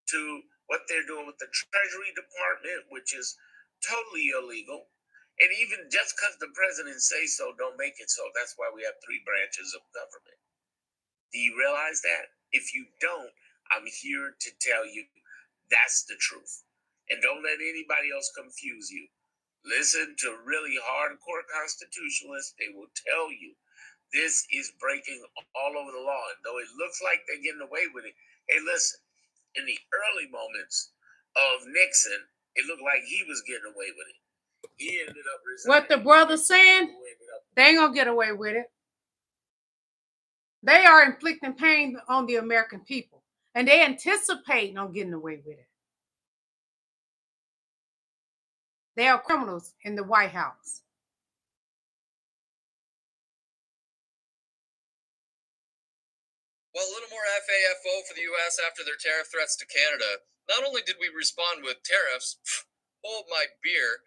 to what they're doing with the Treasury Department, which is totally illegal. And even just because the president says so, don't make it so. That's why we have 3 branches of government. Do you realize that? If you don't, I'm here to tell you that's the truth. And don't let anybody else confuse you. Listen to really hardcore constitutionalists. They will tell you this is breaking all over the law. And though it looks like they're getting away with it, hey, listen, in the early moments of Nixon, it looked like he was getting away with it. He ended up what the brother's saying, they ain't gonna get away with it. They are inflicting pain on the American people, and they anticipating on getting away with it. They are criminals in the White House. Well, a little more FAFO for the U.S. after their tariff threats to Canada. Not only did we respond with tariffs, hold my beer,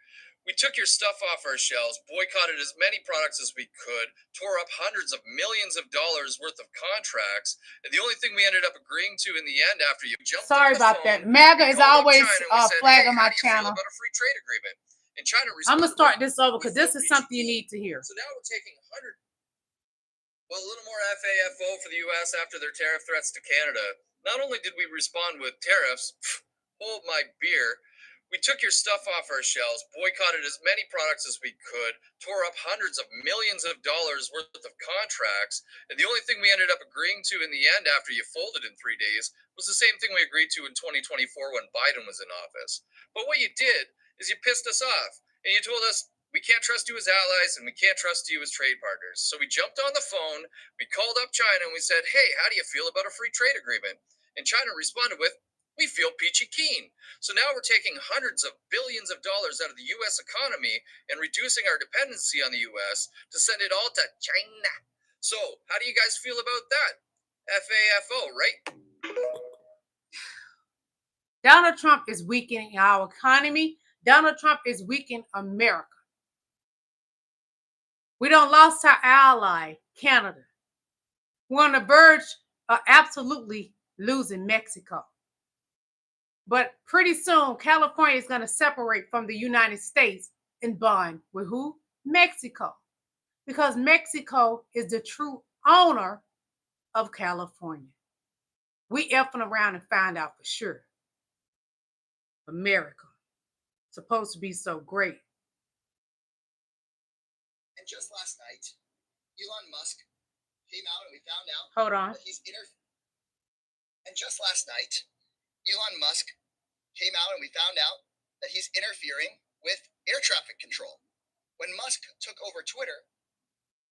we took your stuff off our shelves, boycotted as many products as we could, tore up hundreds of millions of dollars worth of contracts, and the only thing we ended up agreeing to in the end after you jumped Sorry on the about phone, that. MAGA is called up always China and we said, flag hey, on how my do you feel channel. about a free trade agreement? And China I'm gonna responded, start this over because this is something you need to hear. so now we're taking Well, a little more FAFO for the U.S. after their tariff threats to Canada. Not only did we respond with tariffs, hold my beer, we took your stuff off our shelves, boycotted as many products as we could, tore up hundreds of millions of dollars worth of contracts, and the only thing we ended up agreeing to in the end after you folded in 3 days was the same thing we agreed to in 2024 when Biden was in office. But what you did is you pissed us off, and you told us, we can't trust you as allies, and we can't trust you as trade partners. So we jumped on the phone, we called up China, and we said, hey, how do you feel about a free trade agreement? And China responded with, we feel peachy keen. So now we're taking hundreds of billions of dollars out of the U.S. economy and reducing our dependency on the U.S. to send it all to China. So how do you guys feel about that? FAFO, right? Donald Trump is weakening our economy. Donald Trump is weakening America. We don't lost our ally, Canada. We're on the verge of absolutely losing Mexico. But pretty soon, California is going to separate from the United States and bond with who? Mexico. Because Mexico is the true owner of California. We effing around and find out for sure. America, supposed to be so great. And just last night, Elon Musk came out and we found out Hold on. that And just last night, Elon Musk came out and we found out that he's interfering with air traffic control. When Musk took over Twitter,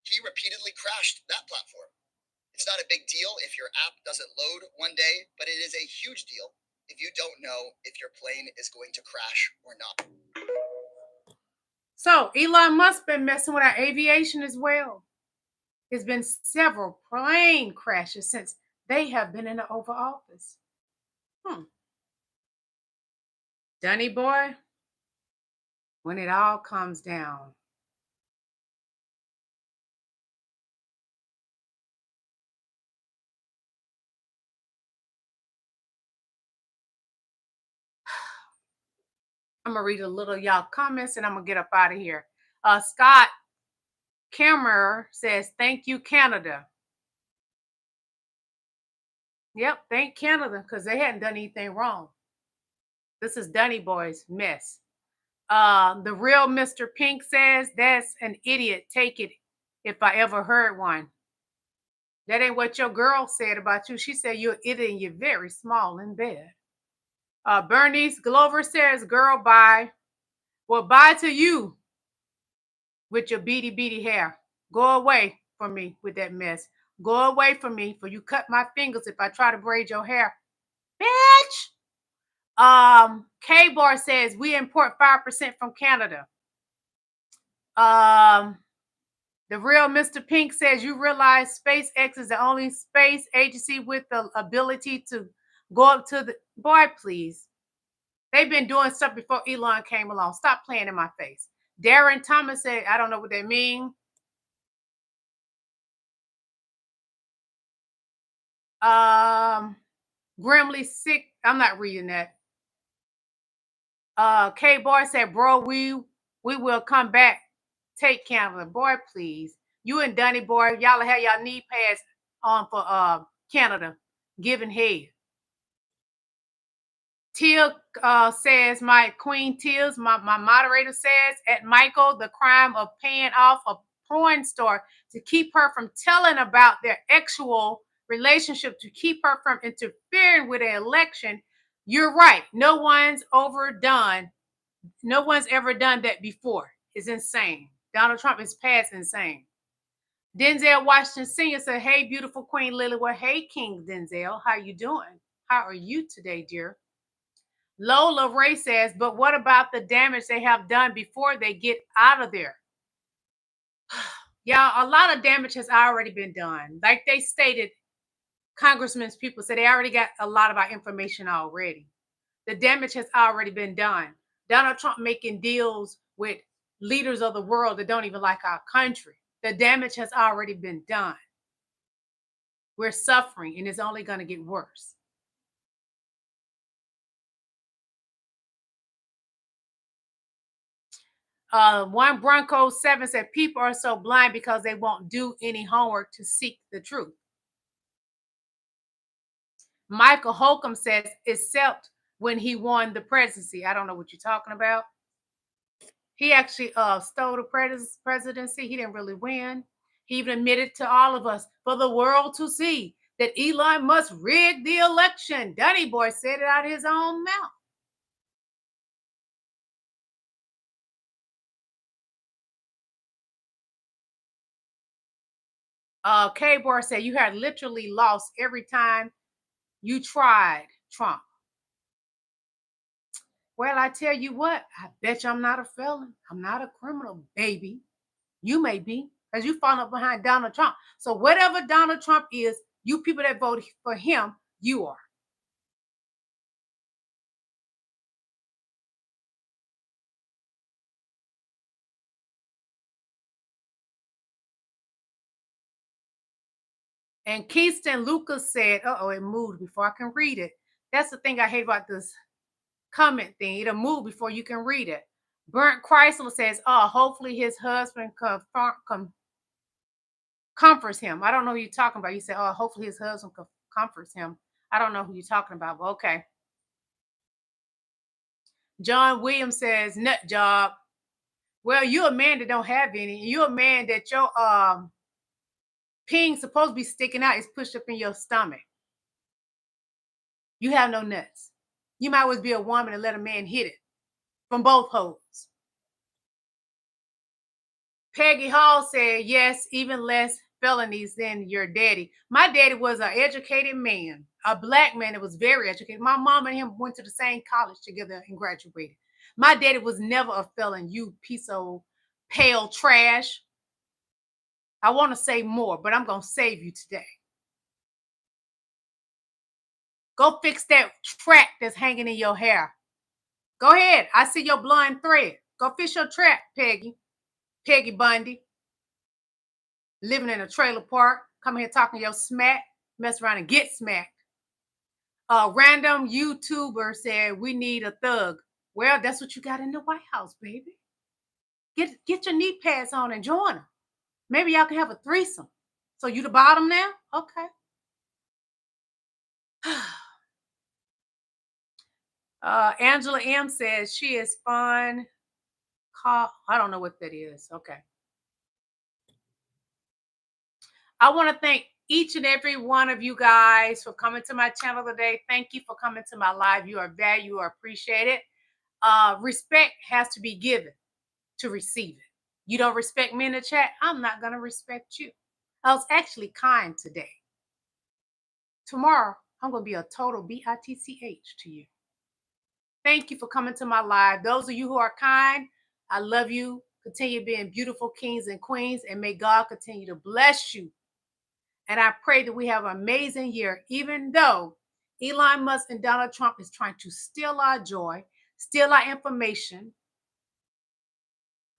he repeatedly crashed that platform. It's not a big deal if your app doesn't load one day, but it is a huge deal if you don't know if your plane is going to crash or not. So Elon Musk been messing with our aviation as well. There's been several plane crashes since they have been in the Oval Office. Dunny boy, when it all comes down. I'm going to read a little y'all comments and I'm going to get up out of here. Scott Kammer says, thank you, Canada. Yep, thank Canada because they hadn't done anything wrong. This is Dunny Boy's mess. The real Mr. Pink says, that's an idiot. Take it if I ever heard one. That ain't what your girl said about you. She said you're an idiot and you're very small in bed. Bernice Glover says, girl, bye. Well, bye to you with your beady hair. Go away from me with that mess. Go away from me, for you cut my fingers if I try to braid your hair. Bitch! K-Bar says, we import 5% from Canada. The real Mr. Pink says, you realize SpaceX is the only space agency with the ability to go up to the... Boy, please. They've been doing stuff before Elon came along. Stop playing in my face. Darren Thomas said, I don't know what they mean. Grimly sick. I'm not reading that. K-Boy said, bro, we will come back. Take Canada. Boy, please. You and Dunny boy, y'all have y'all knee pads on for Canada. Giving head. Teal says, my Queen Teals, my moderator says, at Michael, the crime of paying off a porn star to keep her from telling about their XUAL relationship, to keep her from interfering with an election. You're right. No one's overdone No one's ever done that before. It's insane. Donald Trump is past insane. Denzel Washington Sr. said, hey, beautiful Queen Lillie. Well, hey, King Denzel. How you doing? How are you today, dear? Lola Ray says, but what about the damage they have done before they get out of there? Y'all, a lot of damage has already been done. Like they stated, Congressman's people said they already got a lot of our information already. The damage has already been done. Donald Trump making deals with leaders of the world that don't even like our country. The damage has already been done. We're suffering, and it's only going to get worse. One Bronco 7 said, people are so blind because they won't do any homework to seek the truth. Michael Holcomb says, except when he won the presidency. I don't know what you're talking about. He actually stole the presidency. He didn't really win. He even admitted to all of us for the world to see that Elon Musk rigged the election. Dunny Boy said it out of his own mouth. K-Bar said, you had literally lost every time you tried Trump. Well, I tell you what, I bet you I'm not a felon. I'm not a criminal, baby. You may be, because you fall up behind Donald Trump. So whatever Donald Trump is, you people that voted for him, you are. And Keyston Lucas said, uh-oh, it moved before I can read it. That's the thing I hate about this comment thing. It'll move before you can read it. Burnt Chrysler says, oh, hopefully his husband comforts him. I don't know who you're talking about. You said, oh, hopefully his husband comforts him. I don't know who you're talking about, but okay. John Williams says, nut job. Well, you're a man that don't have any. You're a man that your ping supposed to be sticking out is pushed up in your stomach. You have no nuts. You might always be a woman and let a man hit it from both holes. Peggy Hall said, yes, even less felonies than your daddy. My daddy was an educated man, a black man that was very educated. My mom and him went to the same college together and graduated. My daddy was never a felon, you piece of pale trash. I want to say more, but I'm going to save you today. Go fix that track that's hanging in your hair. Go ahead. I see your blonde thread. Go fix your track, Peggy. Peggy Bundy. Living in a trailer park. Come here talking your smack. Mess around and get smacked. A random YouTuber said, we need a thug. Well, that's what you got in the White House, baby. Get your knee pads on and join them. Maybe y'all can have a threesome. So you the bottom now? Okay. Angela M says she is fun. I don't know what that is. Okay. I want to thank each and every one of you guys for coming to my channel today. Thank you for coming to my live. You are valued. You are appreciated. Respect has to be given to receive it. You don't respect me in the chat, I'm not going to respect you. I was actually kind today. Tomorrow, I'm going to be a total bitch to you. Thank you for coming to my live. Those of you who are kind, I love you. Continue being beautiful kings and queens, and may God continue to bless you. And I pray that we have an amazing year, even though Elon Musk and Donald Trump is trying to steal our joy, steal our information.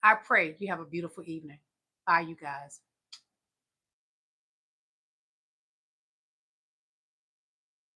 I pray you have a beautiful evening. Bye, you guys.